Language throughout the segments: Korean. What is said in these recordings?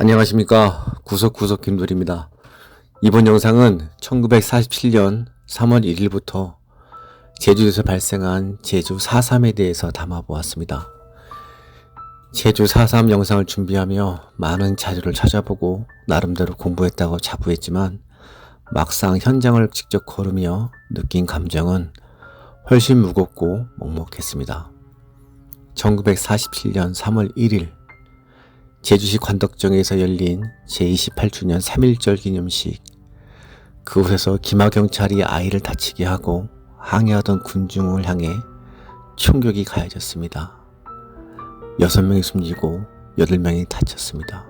안녕하십니까. 구석구석 김돌입니다. 이번 영상은 1947년 3월 1일부터 제주에서 발생한 제주 4.3에 대해서 담아보았습니다. 제주 4.3 영상을 준비하며 많은 자료를 찾아보고 나름대로 공부했다고 자부했지만 막상 현장을 직접 걸으며 느낀 감정은 훨씬 무겁고 먹먹했습니다. 1947년 3월 1일 제주시 관덕정에서 열린 제28주년 3.1절 기념식. 그곳에서 기마경찰이 아이를 다치게 하고 항해하던 군중을 향해 총격이 가해졌습니다. 6명이 숨지고 8명이 다쳤습니다.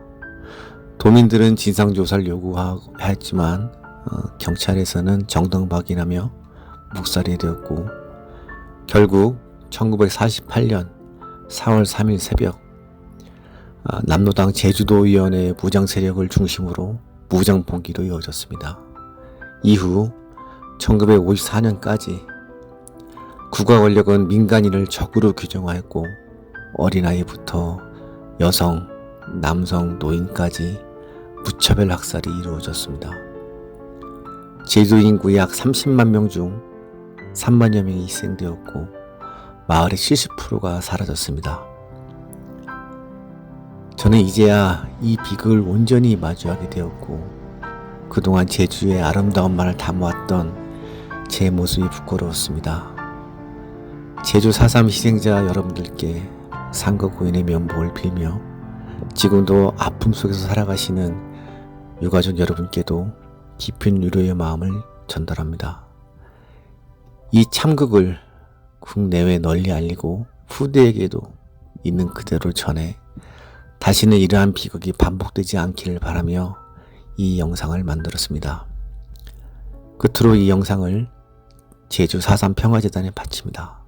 도민들은 진상조사를 요구했지만 경찰에서는 정당박이라며 묵살이 되었고 결국 1948년 4월 3일 새벽 남로당 제주도위원회 무장세력을 중심으로 무장봉기로 이어졌습니다. 이후 1954년까지 국가 권력은 민간인을 적으로 규정하였고 어린아이부터 여성, 남성, 노인까지 무차별 학살이 이루어졌습니다. 제주 인구 약 30만 명 중 3만여 명이 희생되었고 마을의 70%가 사라졌습니다. 저는 이제야 이 비극을 온전히 마주하게 되었고 그동안 제주의 아름다움만을 담아왔던 제 모습이 부끄러웠습니다. 제주 4.3 희생자 여러분들께 상급고인의 면목을 빌며 지금도 아픔 속에서 살아가시는 유가족 여러분께도 깊은 위로의 마음을 전달합니다. 이 참극을 국내외 널리 알리고 후대에게도 있는 그대로 전해 다시는 이러한 비극이 반복되지 않기를 바라며 이 영상을 만들었습니다. 끝으로 이 영상을 제주 4.3 평화재단에 바칩니다.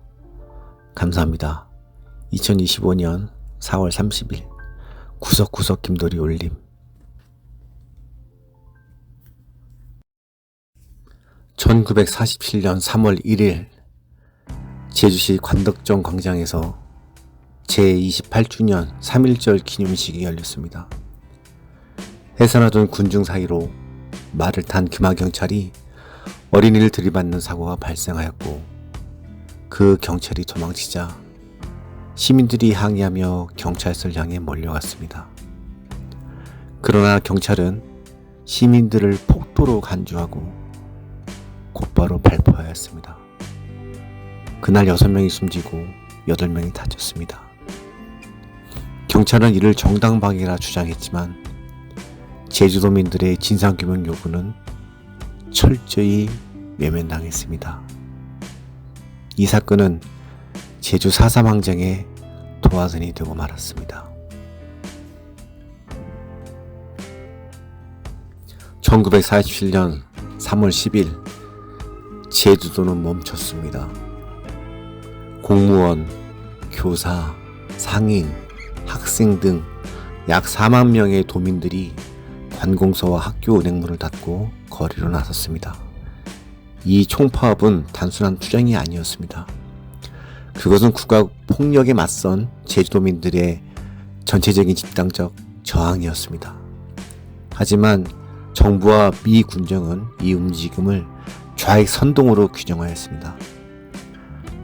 감사합니다. 2025년 4월 30일 구석구석 김돌이 올림. (1947년 3월 1일) 제주시 관덕정 광장에서 제28주년 3.1절 기념식이 열렸습니다. 해산하던 군중 사이로 말을 탄 기마경찰이 어린이를 들이받는 사고가 발생하였고 그 경찰이 도망치자 시민들이 항의하며 경찰서를 향해 몰려갔습니다. 그러나 경찰은 시민들을 폭도로 간주하고 곧바로 발포하였습니다. 그날 6명이 숨지고 8명이 다쳤습니다. 경찰은 이를 정당방위라 주장했지만 제주도민들의 진상규명 요구는 철저히 외면당했습니다. 이 사건은 제주 4.3 항쟁의 도화선이 되고 말았습니다. 1947년 3월 10일 제주도는 멈췄습니다. 공무원, 교사, 상인, 학생 등 약 4만 명의 도민들이 관공서와 학교 은행문을 닫고 거리로 나섰습니다. 이 총파업은 단순한 투쟁이 아니었습니다. 그것은 국가 폭력에 맞선 제주도민들의 전체적인 집단적 저항이었습니다. 하지만 정부와 미 군정은 이 움직임을 좌익 선동으로 규정하였습니다.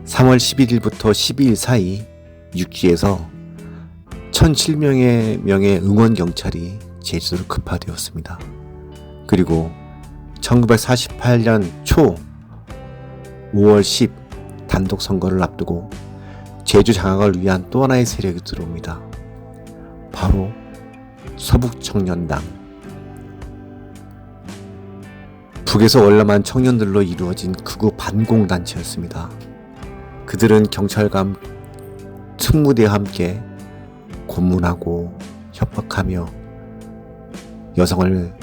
3월 11일부터 12일 사이 육지에서 1,007명의 응원경찰이 제주도를 급파되었습니다. 그리고 1948년 초 5월 10 단독선거를 앞두고 제주 장악을 위한 또 하나의 세력이 들어옵니다. 바로 서북청년당. 북에서 월남한 청년들로 이루어진 극우 반공단체였습니다. 그들은 경찰과 특무대와 함께 고문하고 협박하며 여성을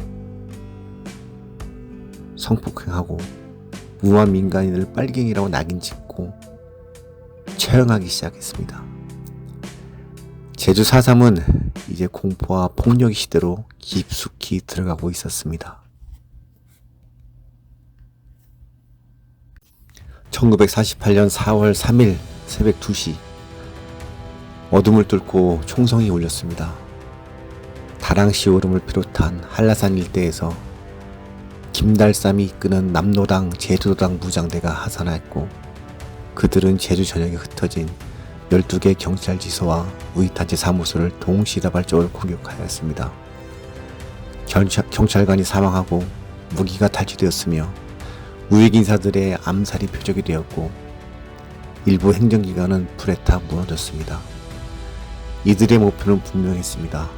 성폭행하고 무한 민간인을 빨갱이라고 낙인 찍고 처형하기 시작했습니다. 제주 4.3은 이제 공포와 폭력의 시대로 깊숙이 들어가고 있었습니다. 1948년 4월 3일 새벽 2시 어둠을 뚫고 총성이 울렸습니다. 다랑시 오름을 비롯한 한라산 일대에서 김달삼이 이끄는 남로당, 제주도당 무장대가 하산했고 그들은 제주 전역에 흩어진 12개 경찰지소와 우이탄지 사무소를 동시다발적으로 공격하였습니다. 경찰관이 사망하고 무기가 탈취되었으며 우익인사들의 암살이 표적이 되었고 일부 행정기관은 불에 타 무너졌습니다. 이들의 목표는 분명했습니다.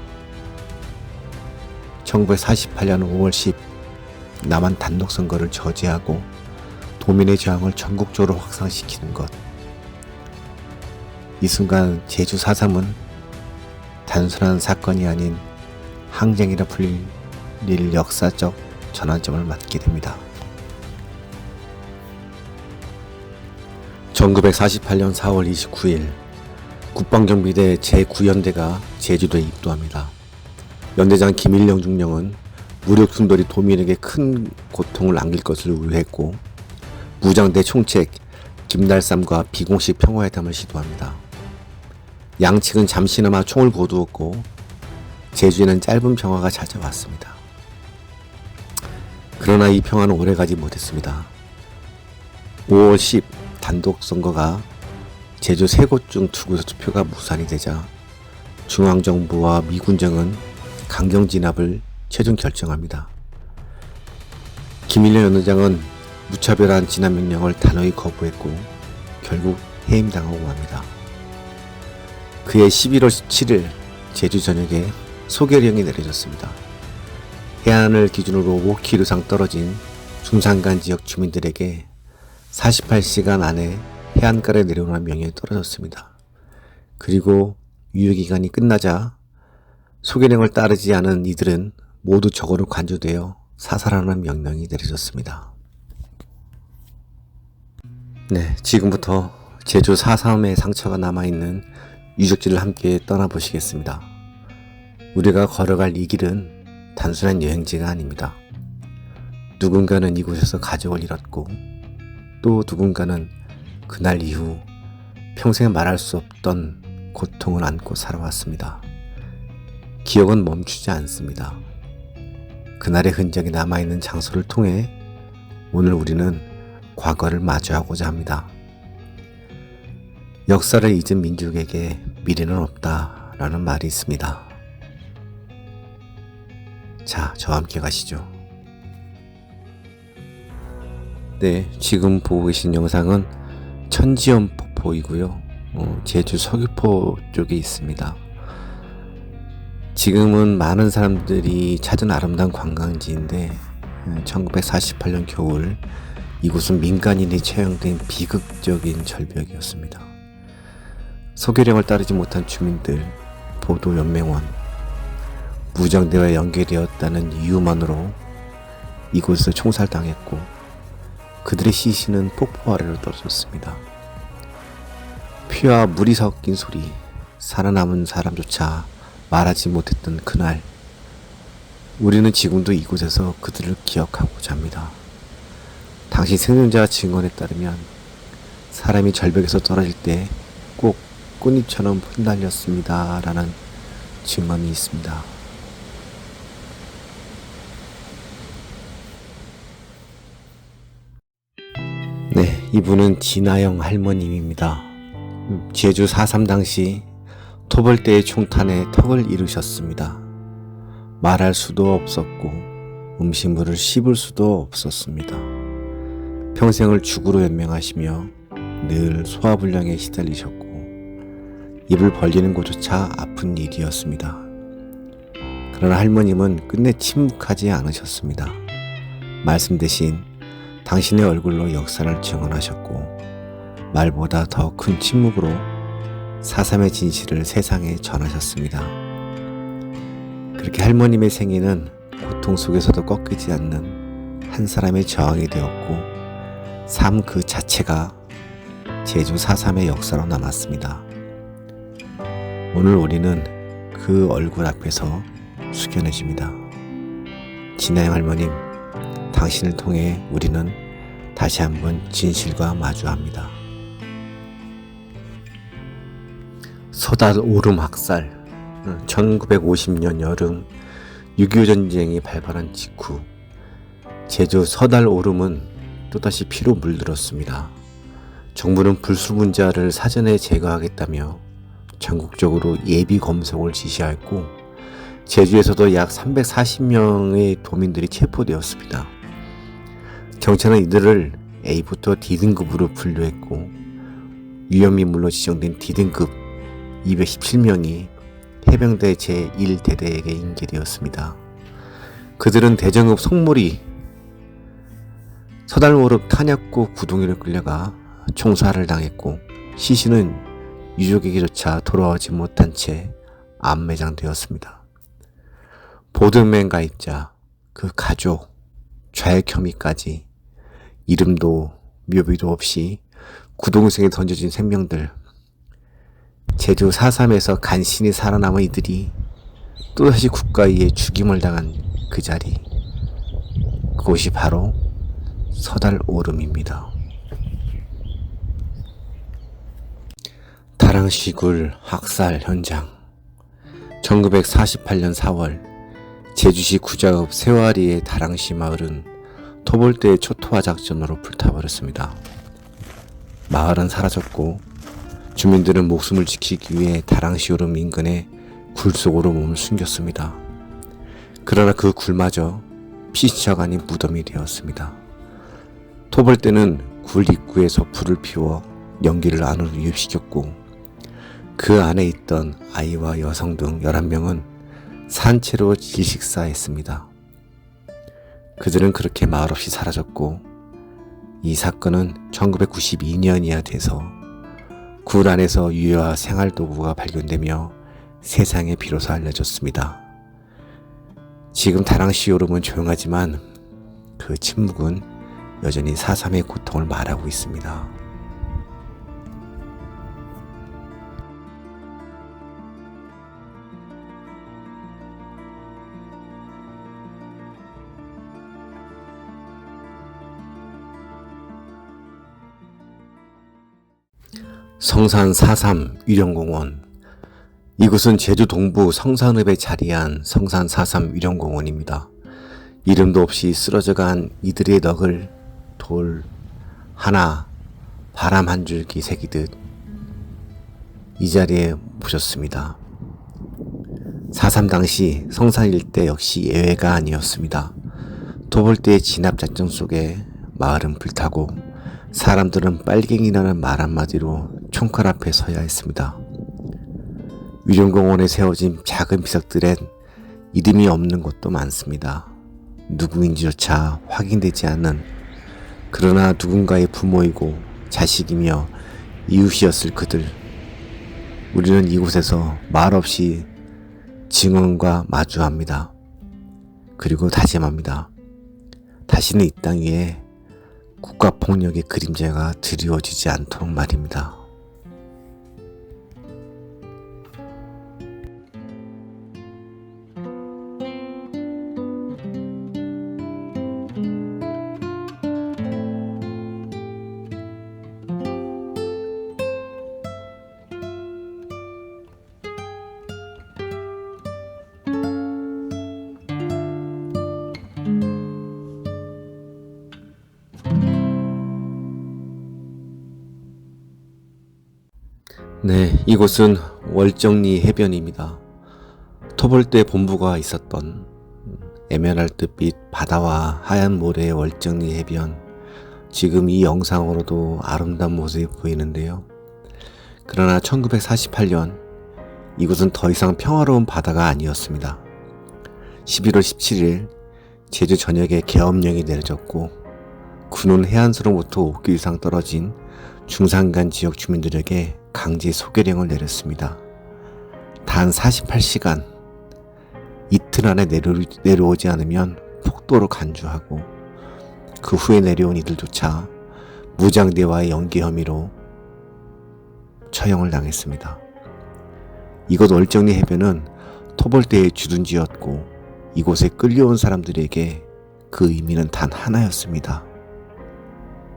1948년 5월 10 남한 단독선거를 저지하고 도민의 저항을 전국적으로 확산시키는 것. 이 순간 제주 4.3은 단순한 사건이 아닌 항쟁이라 불릴 역사적 전환점을 맞게 됩니다. 1948년 4월 29일 국방경비대 제9연대가 제주도에 입도합니다. 연대장 김일령 중령은 무력 충돌이 도민에게 큰 고통을 안길 것을 우려했고 무장대 총책 김달삼과 비공식 평화회담을 시도합니다. 양측은 잠시나마 총을 거두었고 제주에는 짧은 평화가 찾아왔습니다. 그러나 이 평화는 오래가지 못했습니다. 5월 10 단독선거가 제주 3곳 중 2곳의 투표가 무산이 되자 중앙정부와 미군정은 강경 진압을 최종 결정합니다. 김일령 연대장은 무차별한 진압 명령을 단호히 거부했고 결국 해임당하고 맙니다. 그해 11월 17일 제주 전역에 소결령이 내려졌습니다. 해안을 기준으로 5km 이상 떨어진 중산간 지역 주민들에게 48시간 안에 해안가에 내려오라는 명령이 떨어졌습니다. 그리고 유효기간이 끝나자 소결령을 따르지 않은 이들은 모두 적어로 간주되어 사살하는 명령이 내려졌습니다. 네, 지금부터 제주 4.3의 상처가 남아있는 유적지를 함께 떠나보시겠습니다. 우리가 걸어갈 이 길은 단순한 여행지가 아닙니다. 누군가는 이곳에서 가족을 잃었고 또 누군가는 그날 이후 평생 말할 수 없던 고통을 안고 살아왔습니다. 기억은 멈추지 않습니다. 그날의 흔적이 남아있는 장소를 통해 오늘 우리는 과거를 마주하고자 합니다. 역사를 잊은 민족에게 미래는 없다라는 말이 있습니다. 자, 저와 함께 가시죠. 네, 지금 보고 계신 영상은 천지연 폭포이고요. 제주 서귀포 쪽에 있습니다. 지금은 많은 사람들이 찾은 아름다운 관광지인데 1948년 겨울 이곳은 민간인이 채용된 비극적인 절벽이었습니다. 소결령을 따르지 못한 주민들, 보도연맹원, 무장대와 연계되었다는 이유만으로 이곳에서 총살당했고 그들의 시신은 폭포 아래로 떨어졌습니다. 피와 물이 섞인 소리, 살아남은 사람조차 말하지 못했던 그날, 우리는 지금도 이곳에서 그들을 기억하고자 합니다. 당시 생존자 증언에 따르면 사람이 절벽에서 떨어질 때 꼭 꽃잎처럼 흩날렸습니다 라는 증언이 있습니다. 네, 이분은 진아영 할머님입니다. 제주 4.3 당시 토벌대의 총탄에 턱을 이루셨습니다. 말할 수도 없었고 음식물을 씹을 수도 없었습니다. 평생을 죽으로 연명하시며 늘 소화불량에 시달리셨고 입을 벌리는 것조차 아픈 일이었습니다. 그러나 할머님은 끝내 침묵하지 않으셨습니다. 말씀 대신 당신의 얼굴로 역사를 증언하셨고 말보다 더 큰 침묵으로 4.3의 진실을 세상에 전하셨습니다. 그렇게 할머님의 생애는 고통 속에서도 꺾이지 않는 한 사람의 저항이 되었고 삶 그 자체가 제주 4.3의 역사로 남았습니다. 오늘 우리는 그 얼굴 앞에서 숙연해집니다. 진아영 할머님, 당신을 통해 우리는 다시 한번 진실과 마주합니다. 쏟아오름 학살, 1950년 여름 6.25 전쟁이 발발한 직후 제주 서달 오름은 또다시 피로 물들었습니다. 정부는 불순물자를 사전에 제거하겠다며 전국적으로 예비 검색을 지시하였고 제주에서도 약 340명의 도민들이 체포되었습니다. 경찰은 이들을 A부터 D등급으로 분류했고 위험인물로 지정된 D등급 217명이 해병대 제1대대에게 인계되었습니다. 그들은 대정읍 송몰이 서달오름 탄약고 구동이로 끌려가 총살을 당했고 시신은 유족에게조차 돌아오지 못한 채 암매장되었습니다. 보드맨 가입자, 그 가족, 좌익 혐의까지 이름도 묘비도 없이 구동성에 던져진 생명들, 제주 4.3에서 간신히 살아남은 이들이 또다시 국가에 의해 죽임을 당한 그 자리, 그곳이 바로 서달오름입니다. 다랑시굴 학살 현장. 1948년 4월 제주시 구자읍 세와리의 다랑시 마을은 토벌대의 초토화 작전으로 불타버렸습니다. 마을은 사라졌고 주민들은 목숨을 지키기 위해 다랑시 오름 인근의 굴 속으로 몸을 숨겼습니다. 그러나 그 굴마저 피시처가 아닌 무덤이 되었습니다. 토벌대는 굴 입구에서 불을 피워 연기를 안으로 유입시켰고 그 안에 있던 아이와 여성 등 11명은 산채로 질식사했습니다. 그들은 그렇게 말없이 사라졌고 이 사건은 1992년이야 돼서 굴 안에서 유해와 생활도구가 발견되며 세상에 비로소 알려졌습니다. 지금 다랑시 오름은 조용하지만 그 침묵은 여전히 4.3의 고통을 말하고 있습니다. 성산 4.3 위령공원. 이곳은 제주 동부 성산읍에 자리한 성산 4.3 위령공원입니다. 이름도 없이 쓰러져간 이들의 넋을 돌 하나, 바람 한 줄기 새기듯 이 자리에 모셨습니다. 4.3 당시 성산 일대 역시 예외가 아니었습니다. 토벌대의 진압작전 속에 마을은 불타고 사람들은 빨갱이라는 말 한마디로 총칼 앞에 서야 했습니다. 위령공원에 세워진 작은 비석들엔 이름이 없는 곳도 많습니다. 누구인지조차 확인되지 않는, 그러나 누군가의 부모이고 자식이며 이웃이었을 그들. 우리는 이곳에서 말없이 증언과 마주합니다. 그리고 다짐합니다. 다시는 이 땅 위에 국가폭력의 그림자가 드리워지지 않도록 말입니다. 네, 이곳은 월정리 해변입니다. 토벌대 본부가 있었던 에메랄드빛 바다와 하얀 모래의 월정리 해변, 지금 이 영상으로도 아름다운 모습이 보이는데요. 그러나 1948년 이곳은 더 이상 평화로운 바다가 아니었습니다. 11월 17일 제주 전역에 계엄령이 내려졌고 군은 해안수로부터 5km 이상 떨어진 중산간 지역 주민들에게 강제 소개령을 내렸습니다. 단 48시간, 이틀 안에 내려오지 않으면 폭도로 간주하고 그 후에 내려온 이들조차 무장대와의 연계 혐의로 처형을 당했습니다. 이곳 월정리 해변은 토벌대의 주둔지였고 이곳에 끌려온 사람들에게 그 의미는 단 하나였습니다.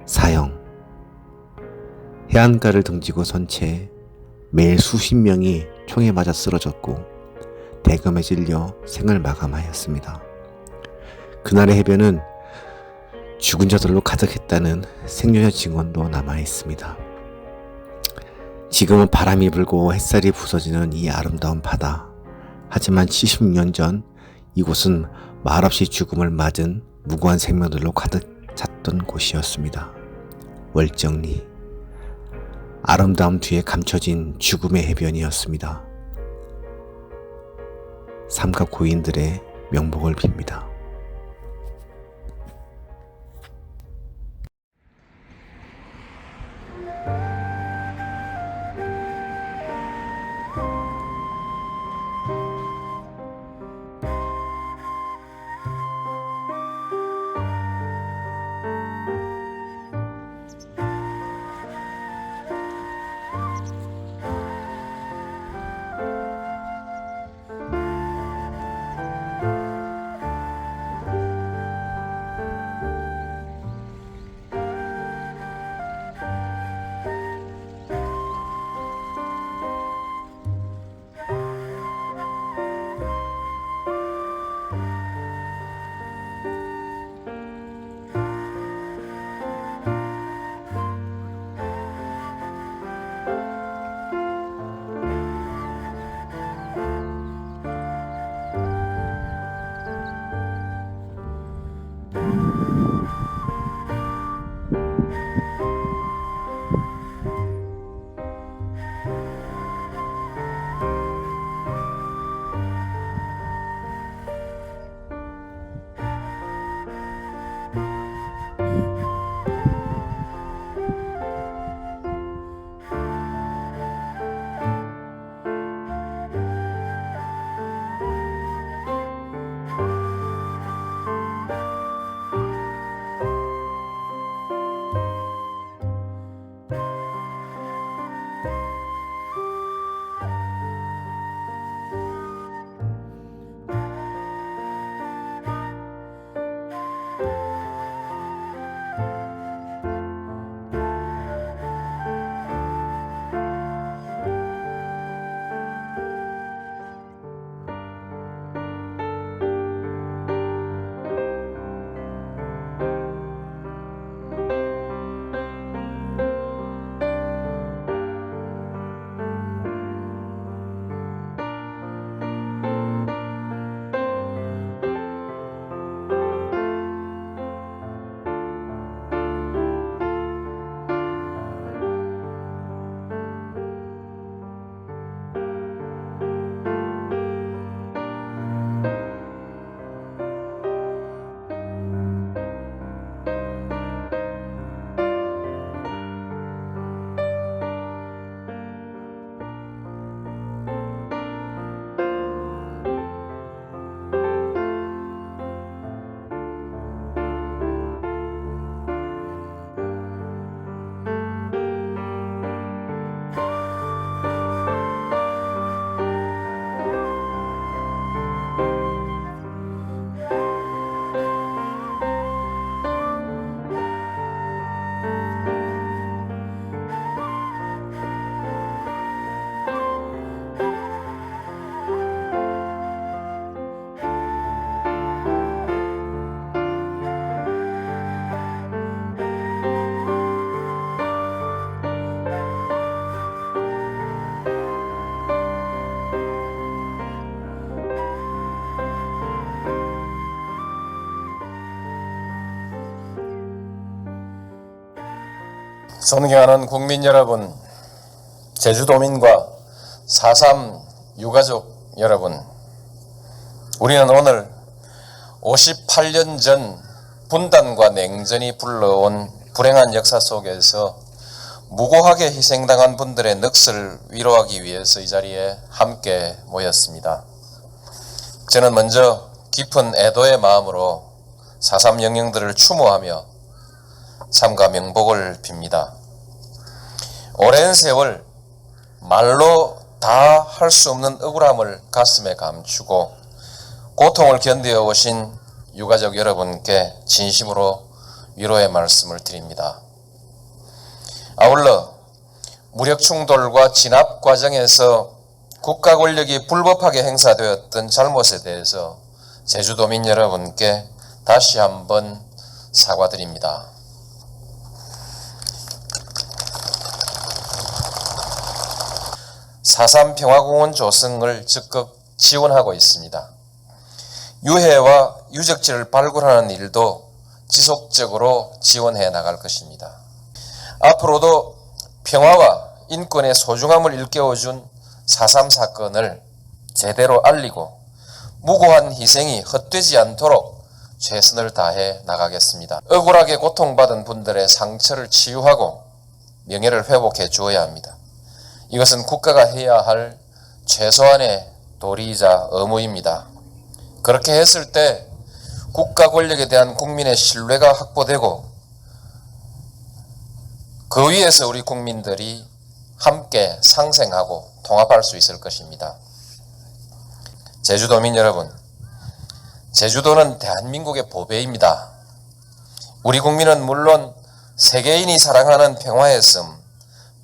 사형. 해안가를 등지고 선 채 매일 수십 명이 총에 맞아 쓰러졌고 대검에 질려 생을 마감하였습니다. 그날의 해변은 죽은 자들로 가득했다는 생존의 증언도 남아있습니다. 지금은 바람이 불고 햇살이 부서지는 이 아름다운 바다. 하지만 76년 전 이곳은 말없이 죽음을 맞은 무고한 생명들로 가득 찼던 곳이었습니다. 월정리. 아름다움 뒤에 감춰진 죽음의 해변이었습니다. 삼가 고인들의 명복을 빕니다. 존경하는 국민 여러분, 제주도민과 4.3 유가족 여러분, 우리는 오늘 58년 전 분단과 냉전이 불러온 불행한 역사 속에서 무고하게 희생당한 분들의 넋을 위로하기 위해서 이 자리에 함께 모였습니다. 저는 먼저 깊은 애도의 마음으로 4.3 영령들을 추모하며 삼가 명복을 빕니다. 오랜 세월 말로 다 할 수 없는 억울함을 가슴에 감추고 고통을 견뎌 오신 유가족 여러분께 진심으로 위로의 말씀을 드립니다. 아울러 무력 충돌과 진압 과정에서 국가 권력이 불법하게 행사되었던 잘못에 대해서 제주도민 여러분께 다시 한번 사과드립니다. 4.3 평화공원 조성을 적극 지원하고 있습니다. 유해와 유적지를 발굴하는 일도 지속적으로 지원해 나갈 것입니다. 앞으로도 평화와 인권의 소중함을 일깨워준 4.3 사건을 제대로 알리고 무고한 희생이 헛되지 않도록 최선을 다해 나가겠습니다. 억울하게 고통받은 분들의 상처를 치유하고 명예를 회복해 주어야 합니다. 이것은 국가가 해야 할 최소한의 도리이자 의무입니다. 그렇게 했을 때 국가 권력에 대한 국민의 신뢰가 확보되고 그 위에서 우리 국민들이 함께 상생하고 통합할 수 있을 것입니다. 제주도민 여러분, 제주도는 대한민국의 보배입니다. 우리 국민은 물론 세계인이 사랑하는 평화의 섬,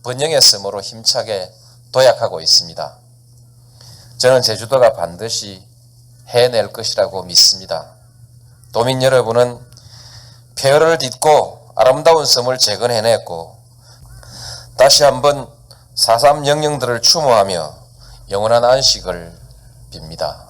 번영의 섬으로 힘차게 도약하고 있습니다. 저는 제주도가 반드시 해낼 것이라고 믿습니다. 도민 여러분은 폐허를 딛고 아름다운 섬을 재건해냈고 다시 한번 4.3 영령들을 추모하며 영원한 안식을 빕니다.